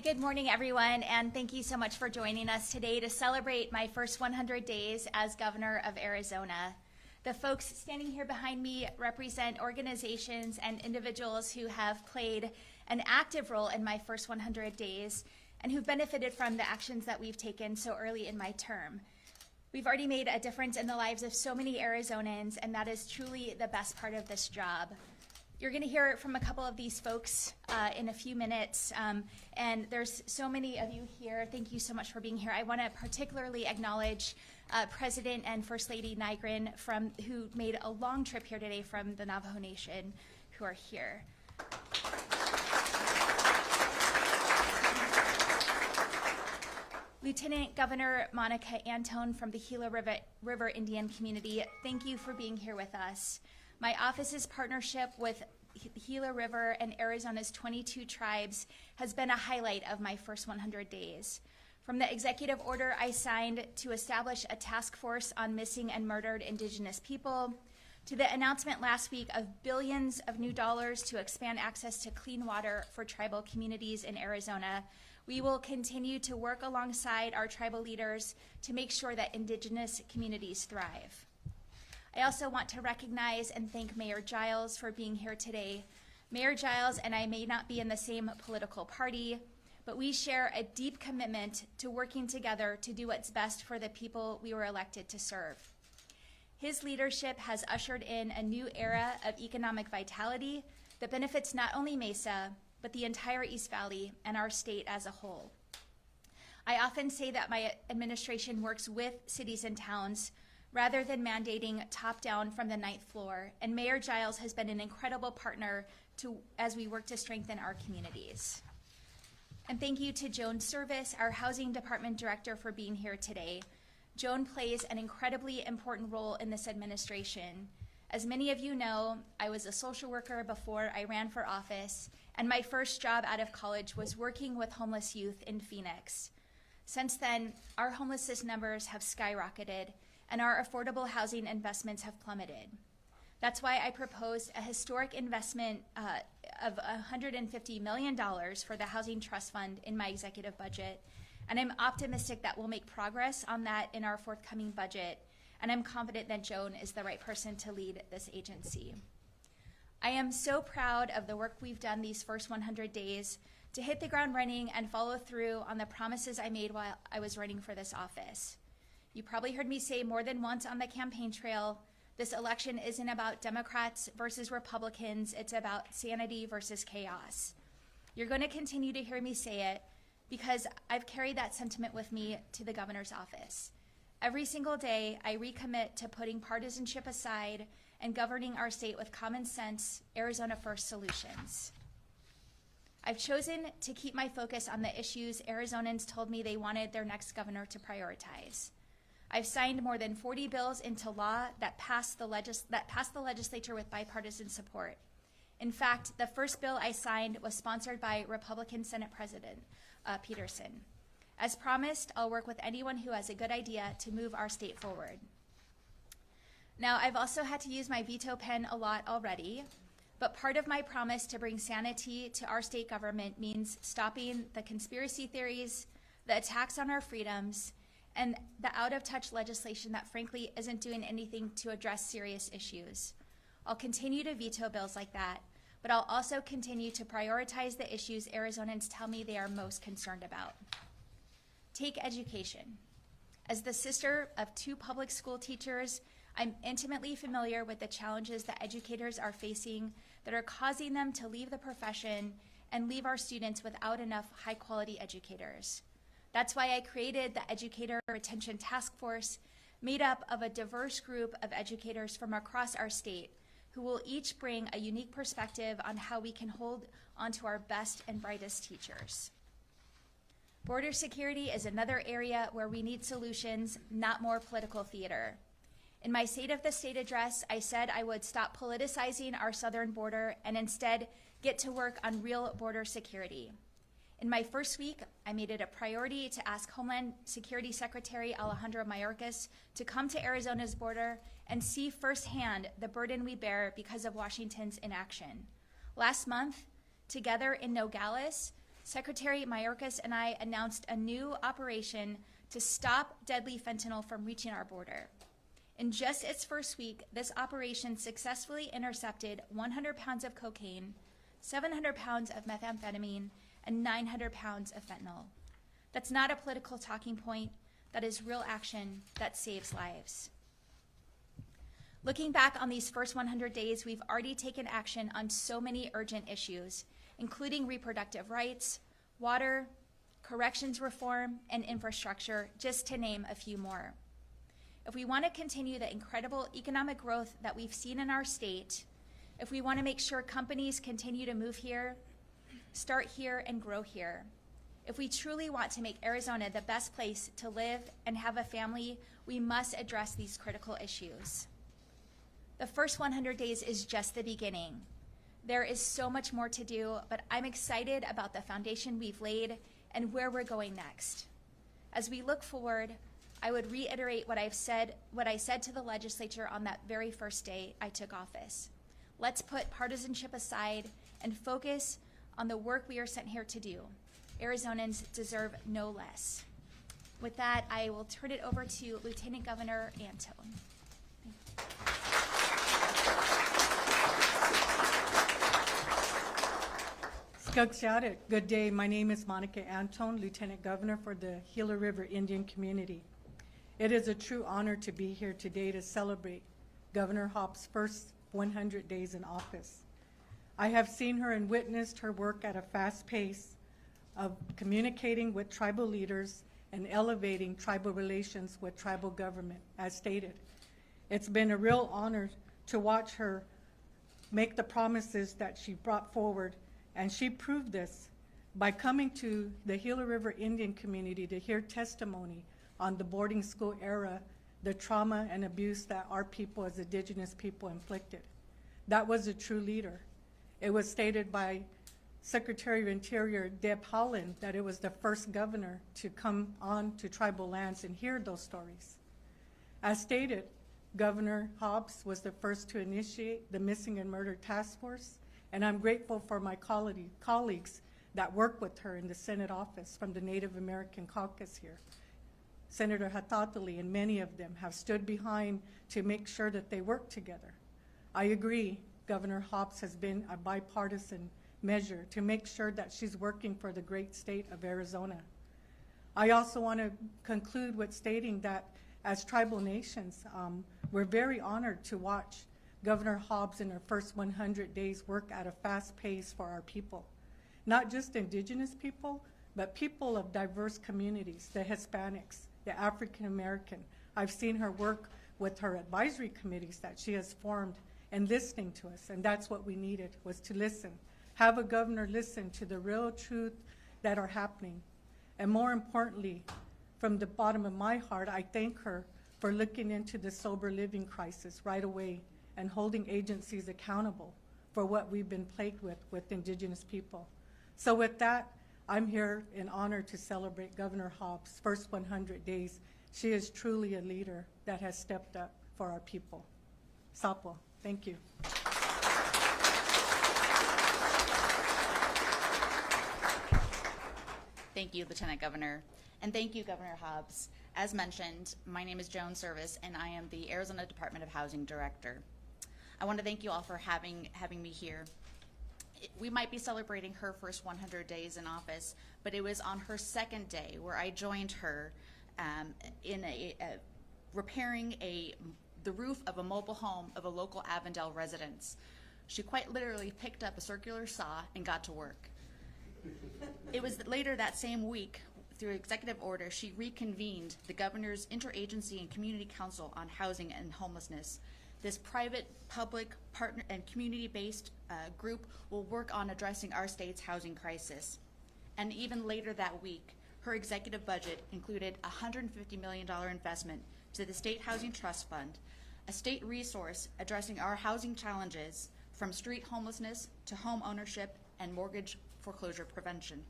Good morning, everyone, and thank you so much for joining us today to celebrate my first 100 days as Governor of Arizona. The folks standing here behind me represent organizations and individuals who have played an active role in my first 100 days and who've benefited from the actions that we've taken so early in my term. We've already made a difference in the lives of so many Arizonans, and that is truly the best part of this job. You're going to hear from a couple of these folks in a few minutes, and there's so many of you here. Thank you so much for being here. I want to particularly acknowledge President and First Lady Nygren, who made a long trip here today from the Navajo Nation, who are here. Lieutenant Governor Monica Antone from the Gila River Indian Community, thank you for being here with us. My office's partnership with Gila River and Arizona's 22 tribes has been a highlight of my first 100 days. From the executive order I signed to establish a task force on missing and murdered Indigenous people, to the announcement last week of billions of new dollars to expand access to clean water for tribal communities in Arizona, we will continue to work alongside our tribal leaders to make sure that Indigenous communities thrive. I also want to recognize and thank Mayor Giles for being here today. Mayor Giles and I may not be in the same political party, but we share a deep commitment to working together to do what's best for the people we were elected to serve. His leadership has ushered in a new era of economic vitality that benefits not only Mesa, but the entire East Valley and our state as a whole. I often say that my administration works with cities and towns rather than mandating top-down from the ninth floor, and Mayor Giles has been an incredible partner as we work to strengthen our communities. And thank you to Joan Serviss, our Housing Department Director, for being here today. Joan plays an incredibly important role in this administration. As many of you know, I was a social worker before I ran for office, and my first job out of college was working with homeless youth in Phoenix. Since then, our homelessness numbers have skyrocketed, and our affordable housing investments have plummeted. That's why I proposed a historic investment of $150 million for the Housing Trust Fund in my executive budget, and I'm optimistic that we'll make progress on that in our forthcoming budget, and I'm confident that Joan is the right person to lead this agency. I am so proud of the work we've done these first 100 days to hit the ground running and follow through on the promises I made while I was running for this office. You probably heard me say more than once on the campaign trail, this election isn't about Democrats versus Republicans, it's about sanity versus chaos. You're going to continue to hear me say it because I've carried that sentiment with me to the governor's office. Every single day, I recommit to putting partisanship aside and governing our state with common sense, Arizona First solutions. I've chosen to keep my focus on the issues Arizonans told me they wanted their next governor to prioritize. I've signed more than 40 bills into law that passed the legislature with bipartisan support. In fact, the first bill I signed was sponsored by Republican Senate President Peterson. As promised, I'll work with anyone who has a good idea to move our state forward. Now, I've also had to use my veto pen a lot already, but part of my promise to bring sanity to our state government means stopping the conspiracy theories, the attacks on our freedoms, and the out-of-touch legislation that frankly isn't doing anything to address serious issues. I'll continue to veto bills like that, but I'll also continue to prioritize the issues Arizonans tell me they are most concerned about. Take education. As the sister of 2 public school teachers, I'm intimately familiar with the challenges that educators are facing that are causing them to leave the profession and leave our students without enough high-quality educators. That's why I created the Educator Retention Task Force, made up of a diverse group of educators from across our state who will each bring a unique perspective on how we can hold onto our best and brightest teachers. Border security is another area where we need solutions, not more political theater. In my State of the State address, I said I would stop politicizing our southern border and instead get to work on real border security. In my first week, I made it a priority to ask Homeland Security Secretary Alejandro Mayorkas to come to Arizona's border and see firsthand the burden we bear because of Washington's inaction. Last month, together in Nogales, Secretary Mayorkas and I announced a new operation to stop deadly fentanyl from reaching our border. In just its first week, this operation successfully intercepted 100 pounds of cocaine, 700 pounds of methamphetamine, and 900 pounds of fentanyl. That's not a political talking point. That is real action that saves lives. Looking back on these first 100 days, we've already taken action on so many urgent issues, including reproductive rights, water, corrections reform, and infrastructure, just to name a few more. If we want to continue the incredible economic growth that we've seen in our state, if we want to make sure companies continue to move here, start here, and grow here, if we truly want to make Arizona the best place to live and have a family, we must address these critical issues. The first 100 days is just the beginning. There is so much more to do, but I'm excited about the foundation we've laid and where we're going next. As we look forward, I would reiterate what I said to the legislature on that very first day I took office. Let's put partisanship aside and focus on the work we are sent here to do. Arizonans deserve no less. With that, I will turn it over to Lieutenant Governor Antone. Skuggshadik. Good day. My name is Monica Antone, Lieutenant Governor for the Gila River Indian Community. It is a true honor to be here today to celebrate Governor Hobbs' first 100 days in office. I have seen her and witnessed her work at a fast pace of communicating with tribal leaders and elevating tribal relations with tribal government, as stated. It's been a real honor to watch her make the promises that she brought forward, and she proved this by coming to the Gila River Indian community to hear testimony on the boarding school era, the trauma and abuse that our people as indigenous people inflicted. That was a true leader. It was stated by Secretary of Interior Deb Haaland that it was the first governor to come on to tribal lands and hear those stories. As stated, Governor Hobbs was the first to initiate the Missing and Murdered Task Force, and I'm grateful for my colleagues that work with her in the Senate office from the Native American caucus here. Senator Hatatali and many of them have stood behind to make sure that they work together. I agree, Governor Hobbs has been a bipartisan measure to make sure that she's working for the great state of Arizona. I also want to conclude with stating that as tribal nations, we're very honored to watch Governor Hobbs in her first 100 days work at a fast pace for our people. Not just indigenous people, but people of diverse communities, the Hispanics, the African American. I've seen her work with her advisory committees that she has formed and listening to us, and that's what we needed, was to listen. Have a governor listen to the real truth that are happening. And more importantly, from the bottom of my heart, I thank her for looking into the sober living crisis right away and holding agencies accountable for what we've been plagued with indigenous people. So with that, I'm here in honor to celebrate Governor Hobbs' first 100 days. She is truly a leader that has stepped up for our people. Sapo, thank you. Thank you, Lieutenant Governor. And thank you, Governor Hobbs. As mentioned, my name is Joan Serviss, and I am the Arizona Department of Housing Director. I want to thank you all for having me here. We might be celebrating her first 100 days in office, but it was on her second day where I joined her in repairing the roof of a mobile home of a local Avondale residence. She quite literally picked up a circular saw and got to work. It was later that same week, through executive order, she reconvened the governor's Interagency and Community Council on Housing and Homelessness. This private, public, partner, and community-based group will work on addressing our state's housing crisis. And even later that week, her executive budget included a $150 million investment to the State Housing Trust Fund, a state resource addressing our housing challenges from street homelessness to home ownership and mortgage foreclosure prevention.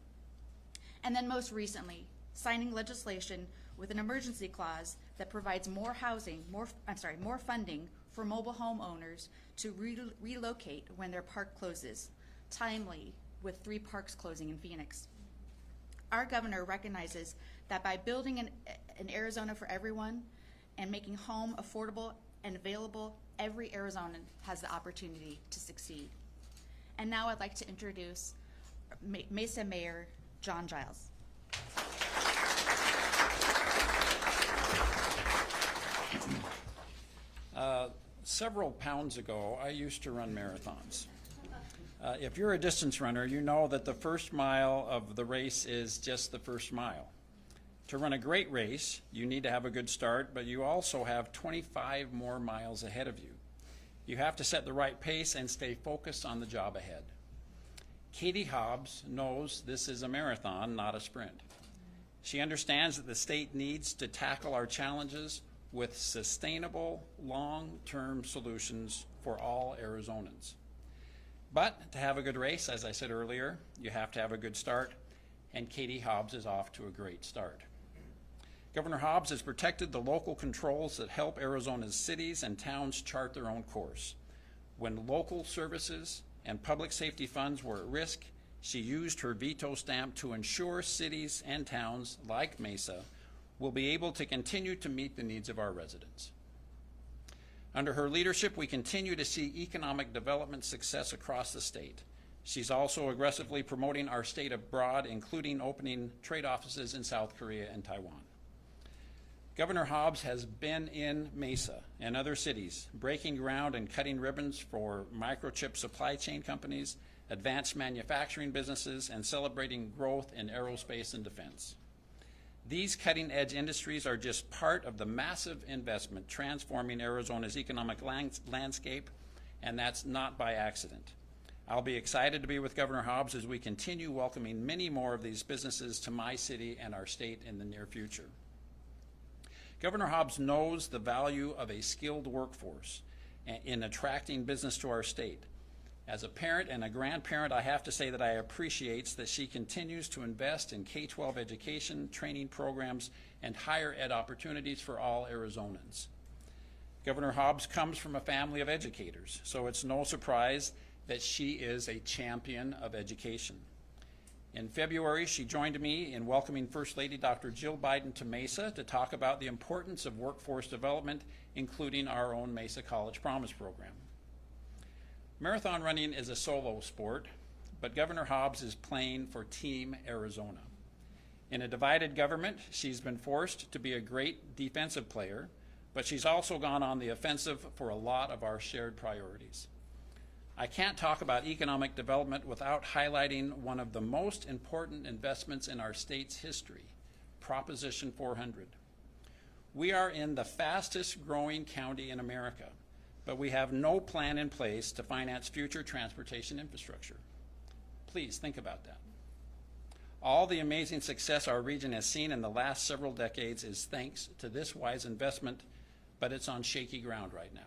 And then most recently, signing legislation with an emergency clause that provides more funding for mobile home owners to relocate when their park closes, timely with 3 parks closing in Phoenix. Our governor recognizes that by building an Arizona for everyone and making home affordable and available, every Arizonan has the opportunity to succeed. And now I'd like to introduce Mesa Mayor John Giles. Several pounds ago, I used to run marathons. If you're a distance runner, you know that the first mile of the race is just the first mile. To run a great race, you need to have a good start, but you also have 25 more miles ahead of you. You have to set the right pace and stay focused on the job ahead. Katie Hobbs knows this is a marathon, not a sprint. She understands that the state needs to tackle our challenges with sustainable, long-term solutions for all Arizonans. But to have a good race, as I said earlier, you have to have a good start, and Katie Hobbs is off to a great start. Governor Hobbs has protected the local controls that help Arizona's cities and towns chart their own course. When local services and public safety funds were at risk, she used her veto stamp to ensure cities and towns like Mesa will be able to continue to meet the needs of our residents. Under her leadership, we continue to see economic development success across the state. She's also aggressively promoting our state abroad, including opening trade offices in South Korea and Taiwan. Governor Hobbs has been in Mesa and other cities, breaking ground and cutting ribbons for microchip supply chain companies, advanced manufacturing businesses, and celebrating growth in aerospace and defense. These cutting-edge industries are just part of the massive investment transforming Arizona's economic landscape, and that's not by accident. I'll be excited to be with Governor Hobbs as we continue welcoming many more of these businesses to my city and our state in the near future. Governor Hobbs knows the value of a skilled workforce in attracting business to our state. As a parent and a grandparent, I have to say that I appreciate that she continues to invest in K-12 education, training programs, and higher ed opportunities for all Arizonans. Governor Hobbs comes from a family of educators, so it's no surprise that she is a champion of education. In February, she joined me in welcoming First Lady Dr. Jill Biden to Mesa to talk about the importance of workforce development, including our own Mesa College Promise program. Marathon running is a solo sport, but Governor Hobbs is playing for Team Arizona. In a divided government, she's been forced to be a great defensive player, but she's also gone on the offensive for a lot of our shared priorities. I can't talk about economic development without highlighting one of the most important investments in our state's history, Proposition 400. We are in the fastest growing county in America, but we have no plan in place to finance future transportation infrastructure. Please think about that. All the amazing success our region has seen in the last several decades is thanks to this wise investment, but it's on shaky ground right now.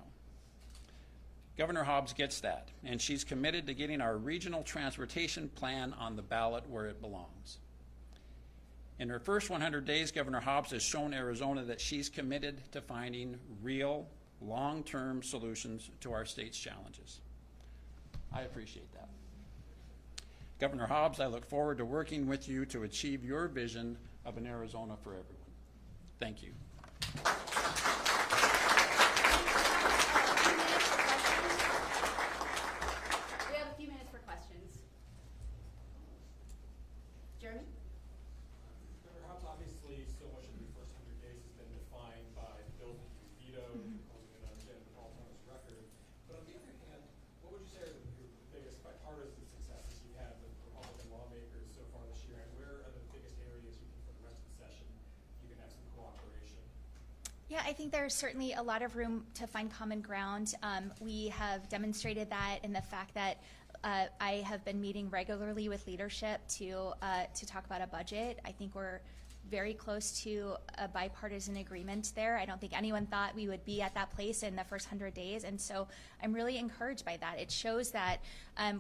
Governor Hobbs gets that, and she's committed to getting our regional transportation plan on the ballot where it belongs. In her first 100 days, Governor Hobbs has shown Arizona that she's committed to finding real, long-term solutions to our state's challenges. I appreciate that. Governor Hobbs, I look forward to working with you to achieve your vision of an Arizona for everyone. Thank you. Yeah, I think there's certainly a lot of room to find common ground. We have demonstrated that in the fact that I have been meeting regularly with leadership to talk about a budget. I think we're very close to a bipartisan agreement there. I don't think anyone thought we would be at that place in the first 100 days, and so I'm really encouraged by that. It shows that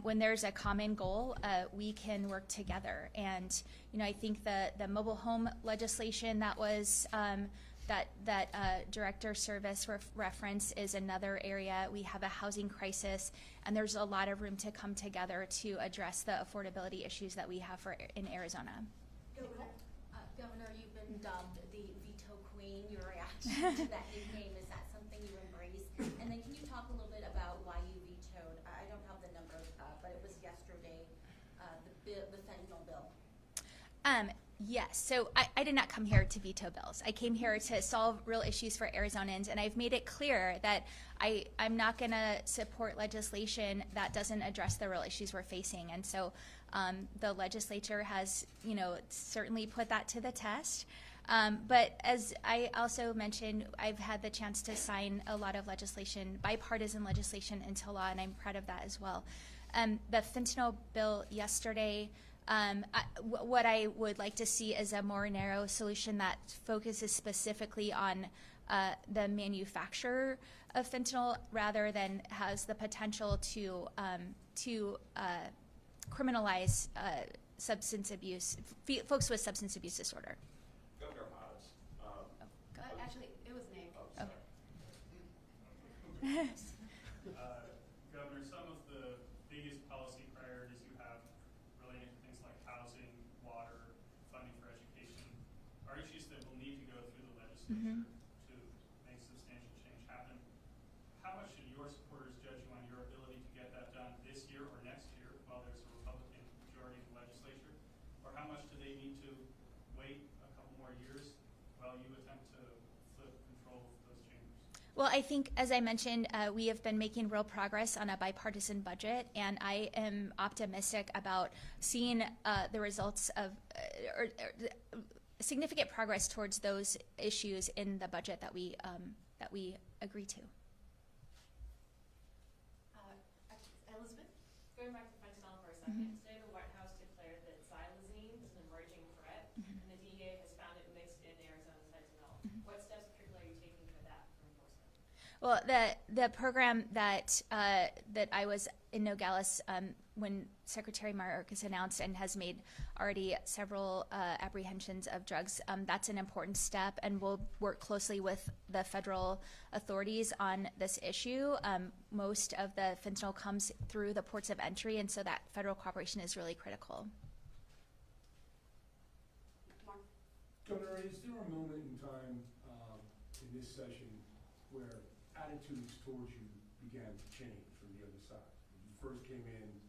when there's a common goal, we can work together. And I think the mobile home legislation that was that Director Serviss reference is another area. We have a housing crisis, and there's a lot of room to come together to address the affordability issues that we have in Arizona. Governor, you've been dubbed the veto queen. Your reaction to that nickname, is that something you embrace? And then can you talk a little bit about why you vetoed, I don't have the numbers, but it was yesterday, the fentanyl bill. Yes, so I did not come here to veto bills. I came here to solve real issues for Arizonans, and I've made it clear that I'm not going to support legislation that doesn't address the real issues we're facing. And so the legislature has, certainly put that to the test. But as I also mentioned, I've had the chance to sign a lot of legislation, bipartisan legislation, into law, and I'm proud of that as well. The fentanyl bill yesterday, what I would like to see is a more narrow solution that focuses specifically on the manufacturer of fentanyl rather than has the potential to criminalize substance abuse, folks with substance abuse disorder. Governor Hobbs. Actually, it was Nate. Oh, Governor, some of the biggest policy priorities you have relating to things like housing, water, funding for education are issues that will need to go through the legislature to make substantial change happen. How much should your supporters judge you on your ability to get that done this year or next year while there's a they need to wait a couple more years while you attempt to flip control of those chambers? Well, I think, as I mentioned, we have been making real progress on a bipartisan budget, and I am optimistic about seeing the results of significant progress towards those issues in the budget that we agree to. Elizabeth, going back to fentanyl for a second. Today, the White House declared that xylazine is an emerging threat, and the DEA has found it mixed in Arizona's fentanyl. What steps particularly are you taking for that for enforcement? Well, the program that I was in Nogales when Secretary Mayorkas announced and has made already several apprehensions of drugs, that's an important step, and we'll work closely with the federal authorities on this issue. Most of the fentanyl comes through the ports of entry, and so that federal cooperation is really critical. Governor, is there a moment in time in this session where attitudes towards you began to change from the other side? When you first came in,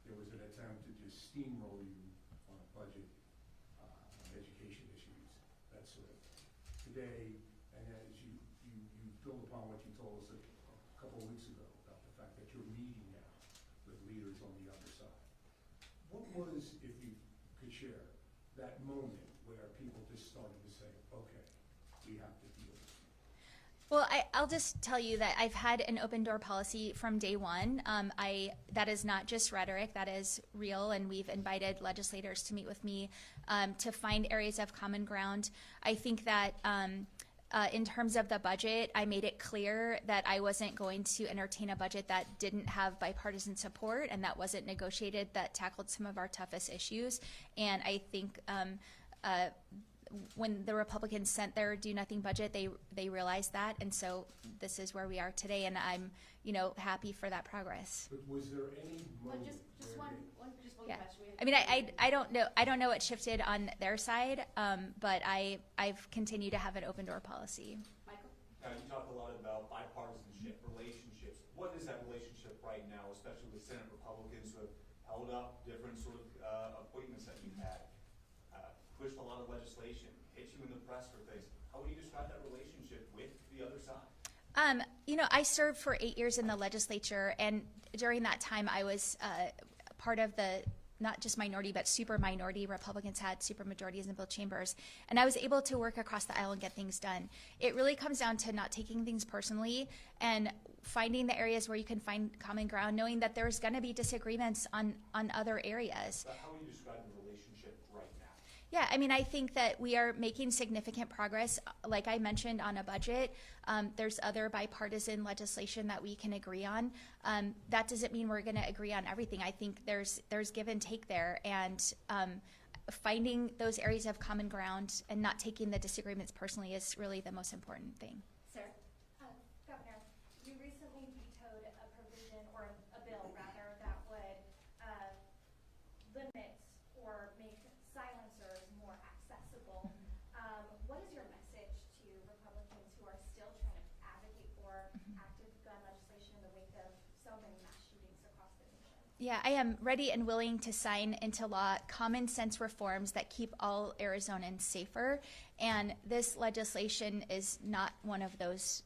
there was an attempt to just steamroll you on a budget, on education issues, that sort of thing. Today, and as you build upon what you told us a couple of weeks ago about the fact that you're meeting now with leaders on the other side, what was, if you could share, that moment where people just started to say, okay, we have to deal with it? Well, I'll just tell you that I've had an open door policy from day one. That is not just rhetoric, that is real, and we've invited legislators to meet with me to find areas of common ground. I think that in terms of the budget, I made it clear that I wasn't going to entertain a budget that didn't have bipartisan support and that wasn't negotiated, that tackled some of our toughest issues. And I think when the Republicans sent their do-nothing budget, they realized that, and so this is where we are today, and I'm, happy for that progress. But was there any moment Just where one Yeah. question. I mean, I don't know what shifted on their side, but I've continued to have an open door policy. Michael? You talk a lot about bipartisanship, relationships. What is that relationship right now, especially with Senate Republicans who have held up different sort of appointments that you've had, pushed a lot of legislation, hit you in the press for things? How would you describe that relationship with the other side? I served for 8 years in the legislature, and during that time I was part of the not just minority but super minority. Republicans had super majorities in both chambers, and I was able to work across the aisle and get things done. It really comes down to not taking things personally and finding the areas where you can find common ground, knowing that there's going to be disagreements on other areas. How would you describe the relationship right now? Yeah, I mean, I think that we are making significant progress. Like I mentioned, on a budget, there's other bipartisan legislation that we can agree on. That doesn't mean we're going to agree on everything. I think there's give and take there, and finding those areas of common ground and not taking the disagreements personally is really the most important thing. Sarah? Governor, you recently vetoed a provision, or a bill rather, that would limit or make silencers more accessible. What is your message to Republicans who are still trying to advocate for active gun legislation in the wake of so many mass shootings across the nation? Yeah, I am ready and willing to sign into law common sense reforms that keep all Arizonans safer, and this legislation is not one of those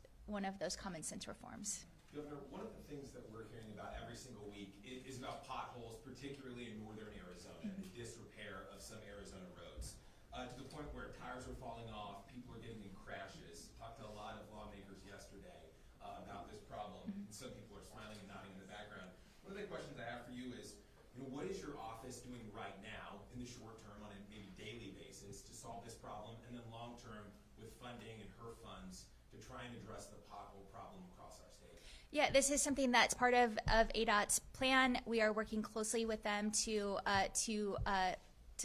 common sense reforms. Governor, one of the things that we're hearing about every single week is about potholes, particularly in northern Arizona, the disrepair of some Arizona roads, to the point where tires are falling off, people are getting in crashes. Talked to a lot of lawmakers yesterday about this problem. And some people are smiling and nodding in the background. One of the questions I have for you is, what is your office doing right now in the short term on a maybe daily basis to solve this problem, and then long term with funding and HER funds to try and address the pothole problem across our state? Yeah, this is something that's part of ADOT's plan. We are working closely with them to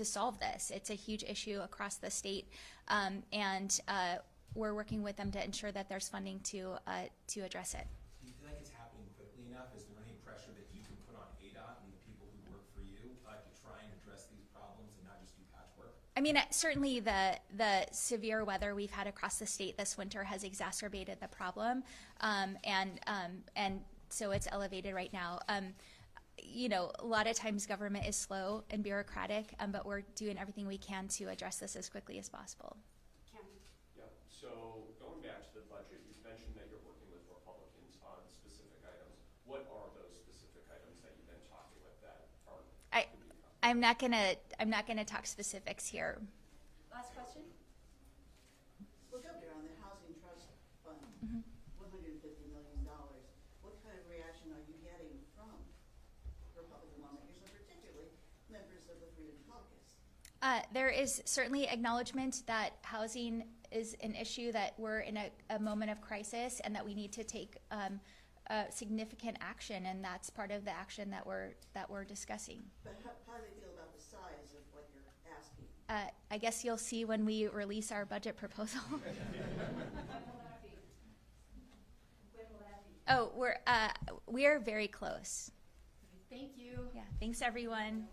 solve this. It's a huge issue across the state, and we're working with them to ensure that there's funding to address it. Do you feel like it's happening quickly enough? Is there any pressure that you can put on ADOT and the people who work for you to try and address these problems and not just do patchwork? I mean, certainly the severe weather we've had across the state this winter has exacerbated the problem, and so it's elevated right now. you know, a lot of times government is slow and bureaucratic, but we're doing everything we can to address this as quickly as possible. Yeah, so going back to the budget, you've mentioned that you're working with Republicans on specific items. What are those specific items that you've been talking with that are? I'm not gonna talk specifics here. Last question? Well, Governor, on the Housing Trust Fund, Mm-hmm. $150 million, what kind of reaction are you getting from Republican lawmakers, and particularly members of the Freedom Caucus? There is certainly acknowledgement that housing is an issue, that we're in a moment of crisis, and that we need to take significant action, and that's part of the action that we're discussing. But how do they feel about the size of what you're asking? I guess you'll see when we release our budget proposal. Oh, we're very close. Thank you. Yeah, thanks everyone.